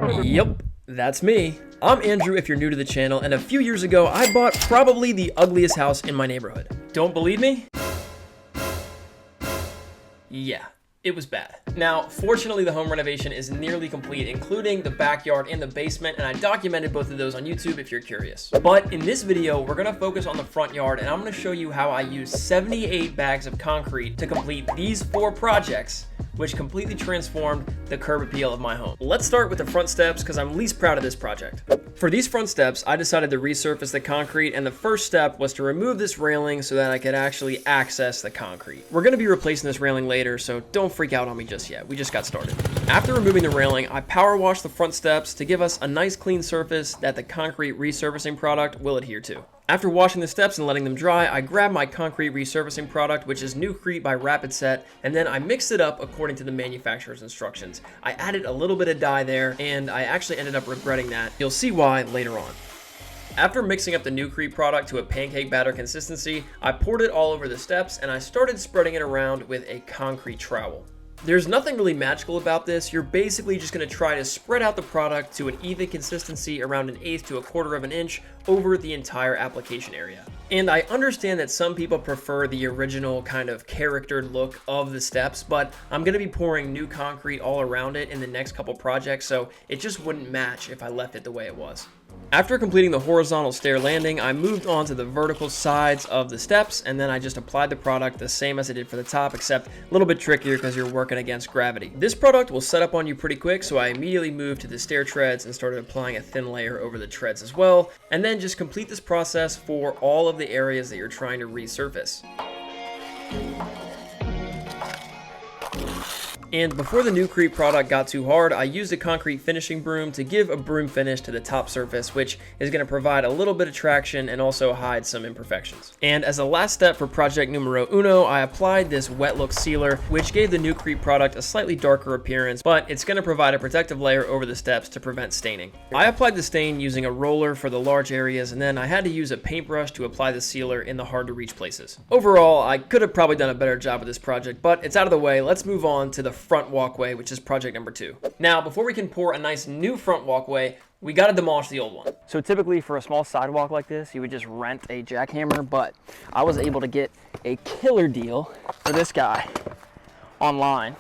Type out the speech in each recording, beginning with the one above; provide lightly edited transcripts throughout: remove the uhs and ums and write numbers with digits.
Yep, that's me. I'm Andrew if you're new to the channel, and a few years ago I bought probably the ugliest house in my neighborhood. Don't believe me? Yeah, it was bad. Now, fortunately the home renovation is nearly complete, including the backyard and the basement, and I documented both of those on YouTube if you're curious. But in this video, we're gonna focus on the front yard, and I'm gonna show you how I used 78 bags of concrete to complete these 4 projects, which completely transformed the curb appeal of my home. Let's start with the front steps because I'm least proud of this project. For these front steps, I decided to resurface the concrete, and the first step was to remove this railing so that I could actually access the concrete. We're going to be replacing this railing later, so don't freak out on me just yet. We just got started. After removing the railing, I power washed the front steps to give us a nice clean surface that the concrete resurfacing product will adhere to. After washing the steps and letting them dry, I grabbed my concrete resurfacing product, which is NewCrete by Rapidset, and then I mixed it up according to the manufacturer's instructions. I added a little bit of dye there, and I actually ended up regretting that. You'll see why later on. After mixing up the NewCrete product to a pancake batter consistency, I poured it all over the steps, and I started spreading it around with a concrete trowel. There's nothing really magical about this. You're basically just going to try to spread out the product to an even consistency around 1/8 to 1/4 of an inch over the entire application area. And I understand that some people prefer the original kind of charactered look of the steps, but I'm going to be pouring new concrete all around it in the next couple projects, so it just wouldn't match if I left it the way it was. After completing the horizontal stair landing, I moved on to the vertical sides of the steps, and then I just applied the product the same as I did for the top, except a little bit trickier because you're working against gravity. This product will set up on you pretty quick, so I immediately moved to the stair treads and started applying a thin layer over the treads as well, and then just complete this process for all of the areas that you're trying to resurface. And before the NewCrete product got too hard, I used a concrete finishing broom to give a broom finish to the top surface, which is going to provide a little bit of traction and also hide some imperfections. And as a last step for project numero uno, I applied this wet look sealer, which gave the NewCrete product a slightly darker appearance, but it's going to provide a protective layer over the steps to prevent staining. I applied the stain using a roller for the large areas, and then I had to use a paintbrush to apply the sealer in the hard to reach places. Overall, I could have probably done a better job with this project, but it's out of the way. Let's move on to the front walkway, which is project number 2. Now, before we can pour a nice new front walkway, we got to demolish the old one. So typically for a small sidewalk like this, you would just rent a jackhammer, but I was able to get a killer deal for this guy online.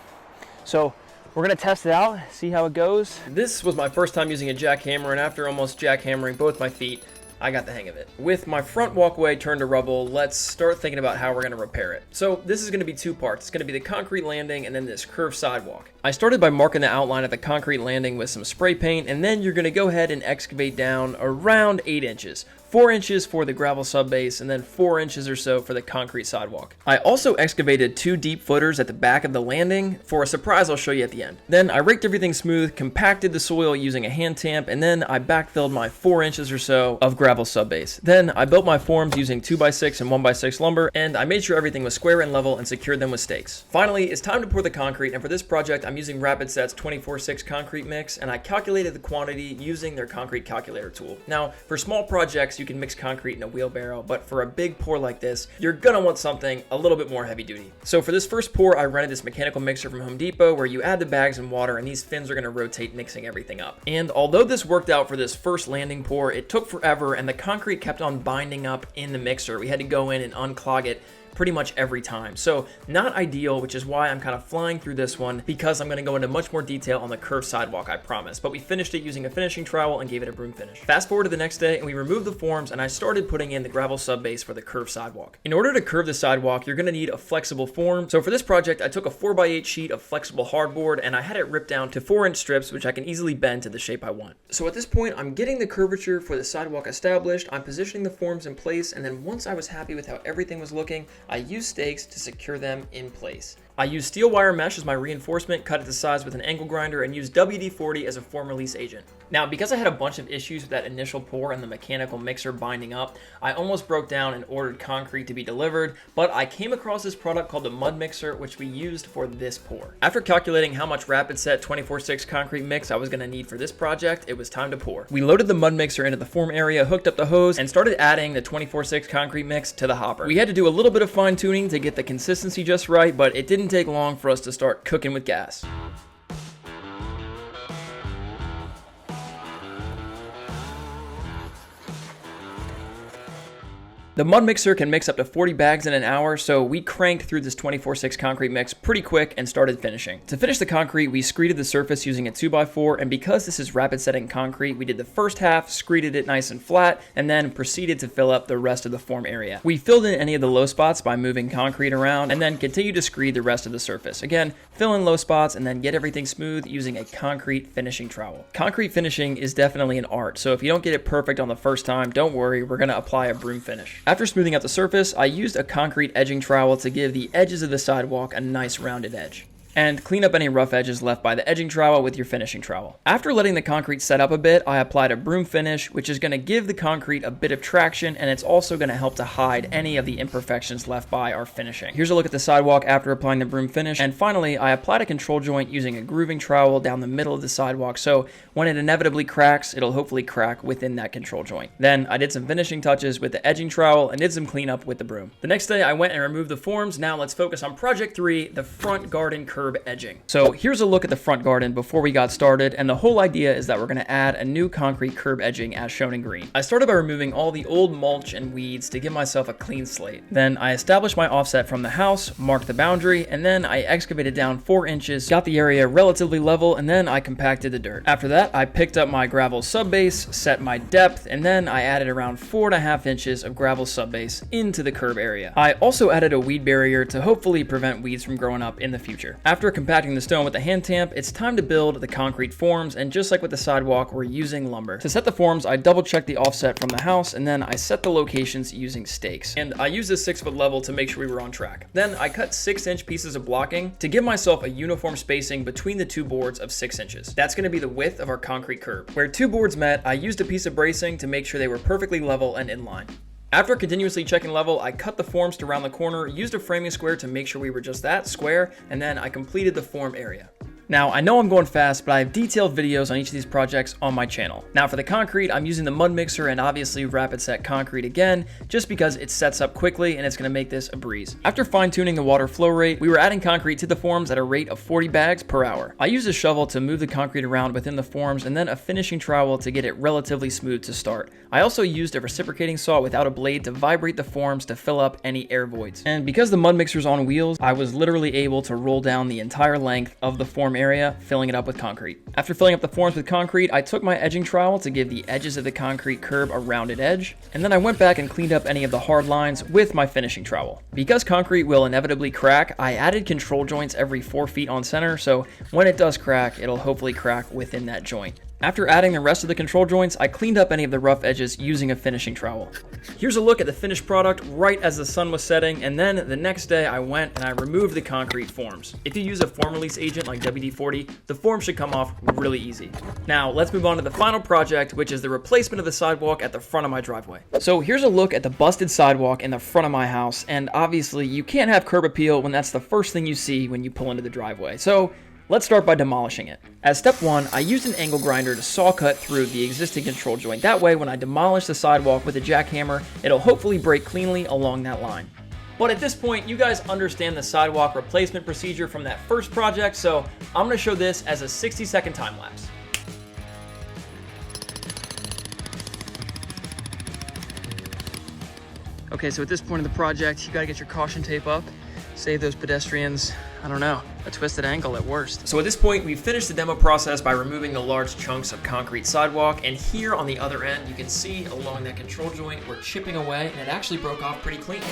So we're gonna test it out, see how it goes. This was my first time using a jackhammer, and after almost jackhammering both my feet, I got the hang of it. With my front walkway turned to rubble, let's start thinking about how we're gonna repair it. So this is gonna be 2 parts. It's gonna be the concrete landing and then this curved sidewalk. I started by marking the outline of the concrete landing with some spray paint, and then you're gonna go ahead and excavate down around 8 inches. 4 inches for the gravel subbase, and then 4 inches or so for the concrete sidewalk. I also excavated 2 deep footers at the back of the landing for a surprise I'll show you at the end. Then I raked everything smooth, compacted the soil using a hand tamp, and then I backfilled my 4 inches or so of gravel subbase. Then I built my forms using 2x6 and 1x6 lumber, and I made sure everything was square and level and secured them with stakes. Finally, it's time to pour the concrete, and for this project I'm using Rapidset's 24/6 concrete mix, and I calculated the quantity using their concrete calculator tool. Now, for small projects, you can mix concrete in a wheelbarrow, but for a big pour like this, you're gonna want something a little bit more heavy duty. So for this first pour, I rented this mechanical mixer from Home Depot where you add the bags and water, and these fins are gonna rotate, mixing everything up. And although this worked out for this first landing pour, it took forever, and the concrete kept on binding up in the mixer. We had to go in and unclog it pretty much every time. So not ideal, which is why I'm kind of flying through this one, because I'm going to go into much more detail on the curved sidewalk, I promise. But we finished it using a finishing trowel and gave it a broom finish. Fast forward to the next day, and we removed the forms, and I started putting in the gravel subbase for the curved sidewalk. In order to curve the sidewalk, you're going to need a flexible form. So for this project, I took a 4x8 sheet of flexible hardboard, and I had it ripped down to 4-inch strips, which I can easily bend to the shape I want. So at this point, I'm getting the curvature for the sidewalk established, I'm positioning the forms in place, and then once I was happy with how everything was looking, I used stakes to secure them in place. I used steel wire mesh as my reinforcement, cut it to size with an angle grinder, and used WD-40 as a form release agent. Now, because I had a bunch of issues with that initial pour and the mechanical mixer binding up, I almost broke down and ordered concrete to be delivered, but I came across this product called the mud mixer, which we used for this pour. After calculating how much Rapidset 24/6 concrete mix I was going to need for this project, it was time to pour. We loaded the mud mixer into the form area, hooked up the hose, and started adding the 24/6 concrete mix to the hopper. We had to do a little bit of fine tuning to get the consistency just right, but it didn't take long for us to start cooking with gas. The mud mixer can mix up to 40 bags in an hour, so we cranked through this 24/6 concrete mix pretty quick and started finishing. To finish the concrete, we screeded the surface using a 2x4, and because this is rapid setting concrete, we did the first half, screeded it nice and flat, and then proceeded to fill up the rest of the form area. We filled in any of the low spots by moving concrete around, and then continued to screed the rest of the surface. Again, fill in low spots and then get everything smooth using a concrete finishing trowel. Concrete finishing is definitely an art, so if you don't get it perfect on the first time, don't worry, we're going to apply a broom finish. After smoothing out the surface, I used a concrete edging trowel to give the edges of the sidewalk a nice rounded edge. And clean up any rough edges left by the edging trowel with your finishing trowel. After letting the concrete set up a bit, I applied a broom finish, which is going to give the concrete a bit of traction, and it's also going to help to hide any of the imperfections left by our finishing. Here's a look at the sidewalk after applying the broom finish, and finally, I applied a control joint using a grooving trowel down the middle of the sidewalk, so when it inevitably cracks, it'll hopefully crack within that control joint. Then, I did some finishing touches with the edging trowel and did some cleanup with the broom. The next day, I went and removed the forms. Now let's focus on Project 3, the front garden curb edging. So here's a look at the front garden before we got started, and the whole idea is that we're going to add a new concrete curb edging as shown in green. I started by removing all the old mulch and weeds to give myself a clean slate. Then I established my offset from the house, marked the boundary, and then I excavated down 4 inches, got the area relatively level, and then I compacted the dirt. After that, I picked up my gravel subbase, set my depth, and then I added around 4.5 inches of gravel subbase into the curb area. I also added a weed barrier to hopefully prevent weeds from growing up in the future. After compacting the stone with the hand tamp, it's time to build the concrete forms, and just like with the sidewalk, we're using lumber. To set the forms, I double checked the offset from the house, and then I set the locations using stakes. And I used this 6-foot level to make sure we were on track. Then I cut 6-inch pieces of blocking to give myself a uniform spacing between the 2 boards of 6 inches. That's going to be the width of our concrete curb. Where 2 boards met, I used a piece of bracing to make sure they were perfectly level and in line. After continuously checking level, I cut the forms to round the corner, used a framing square to make sure we were just that, square, and then I completed the form area. Now, I know I'm going fast, but I have detailed videos on each of these projects on my channel. Now, for the concrete, I'm using the mud mixer and obviously Rapidset concrete again, just because it sets up quickly and it's going to make this a breeze. After fine-tuning the water flow rate, we were adding concrete to the forms at a rate of 40 bags per hour. I used a shovel to move the concrete around within the forms and then a finishing trowel to get it relatively smooth to start. I also used a reciprocating saw without a blade to vibrate the forms to fill up any air voids. And because the mud mixer's on wheels, I was literally able to roll down the entire length of the form area, filling it up with concrete. After filling up the forms with concrete, I took my edging trowel to give the edges of the concrete curb a rounded edge, and then I went back and cleaned up any of the hard lines with my finishing trowel. Because concrete will inevitably crack, I added control joints every 4 feet on center, so when it does crack, it'll hopefully crack within that joint. After adding the rest of the control joints, I cleaned up any of the rough edges using a finishing trowel. Here's a look at the finished product right as the sun was setting, and then the next day I went and I removed the concrete forms. If you use a form release agent like WD-40, the form should come off really easy. Now let's move on to the final project, which is the replacement of the sidewalk at the front of my driveway. So here's a look at the busted sidewalk in the front of my house, and obviously you can't have curb appeal when that's the first thing you see when you pull into the driveway. So let's start by demolishing it. As step 1, I used an angle grinder to saw cut through the existing control joint. That way, when I demolish the sidewalk with a jackhammer, it'll hopefully break cleanly along that line. But at this point, you guys understand the sidewalk replacement procedure from that first project, so I'm going to show this as a 60-second time lapse. Okay, so at this point in the project, you got to get your caution tape up. Save those pedestrians, I don't know, a twisted ankle at worst. So at this point, we've finished the demo process by removing the large chunks of concrete sidewalk, and here on the other end, you can see along that control joint, we're chipping away, and it actually broke off pretty clean.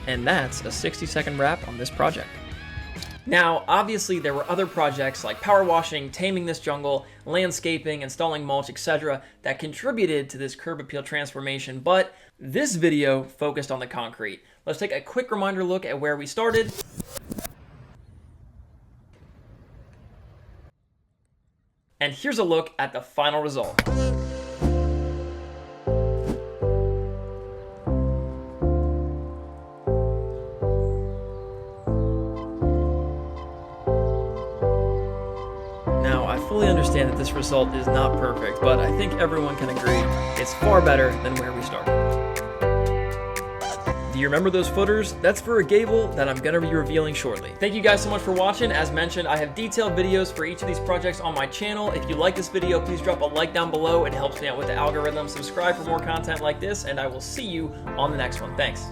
And that's a 60-second wrap on this project. Now, obviously there were other projects like power washing, taming this jungle, landscaping, installing mulch, etc. that contributed to this curb appeal transformation, but this video focused on the concrete. Let's take a quick reminder look at where we started. And here's a look at the final result. Now, I fully understand that this result is not perfect, but I think everyone can agree it's far better than where we started. Do you remember those footers? That's for a gable that I'm gonna be revealing shortly. Thank you guys so much for watching. As mentioned, I have detailed videos for each of these projects on my channel. If you like this video, please drop a like down below. It helps me out with the algorithm. Subscribe for more content like this, and I will see you on the next one. Thanks.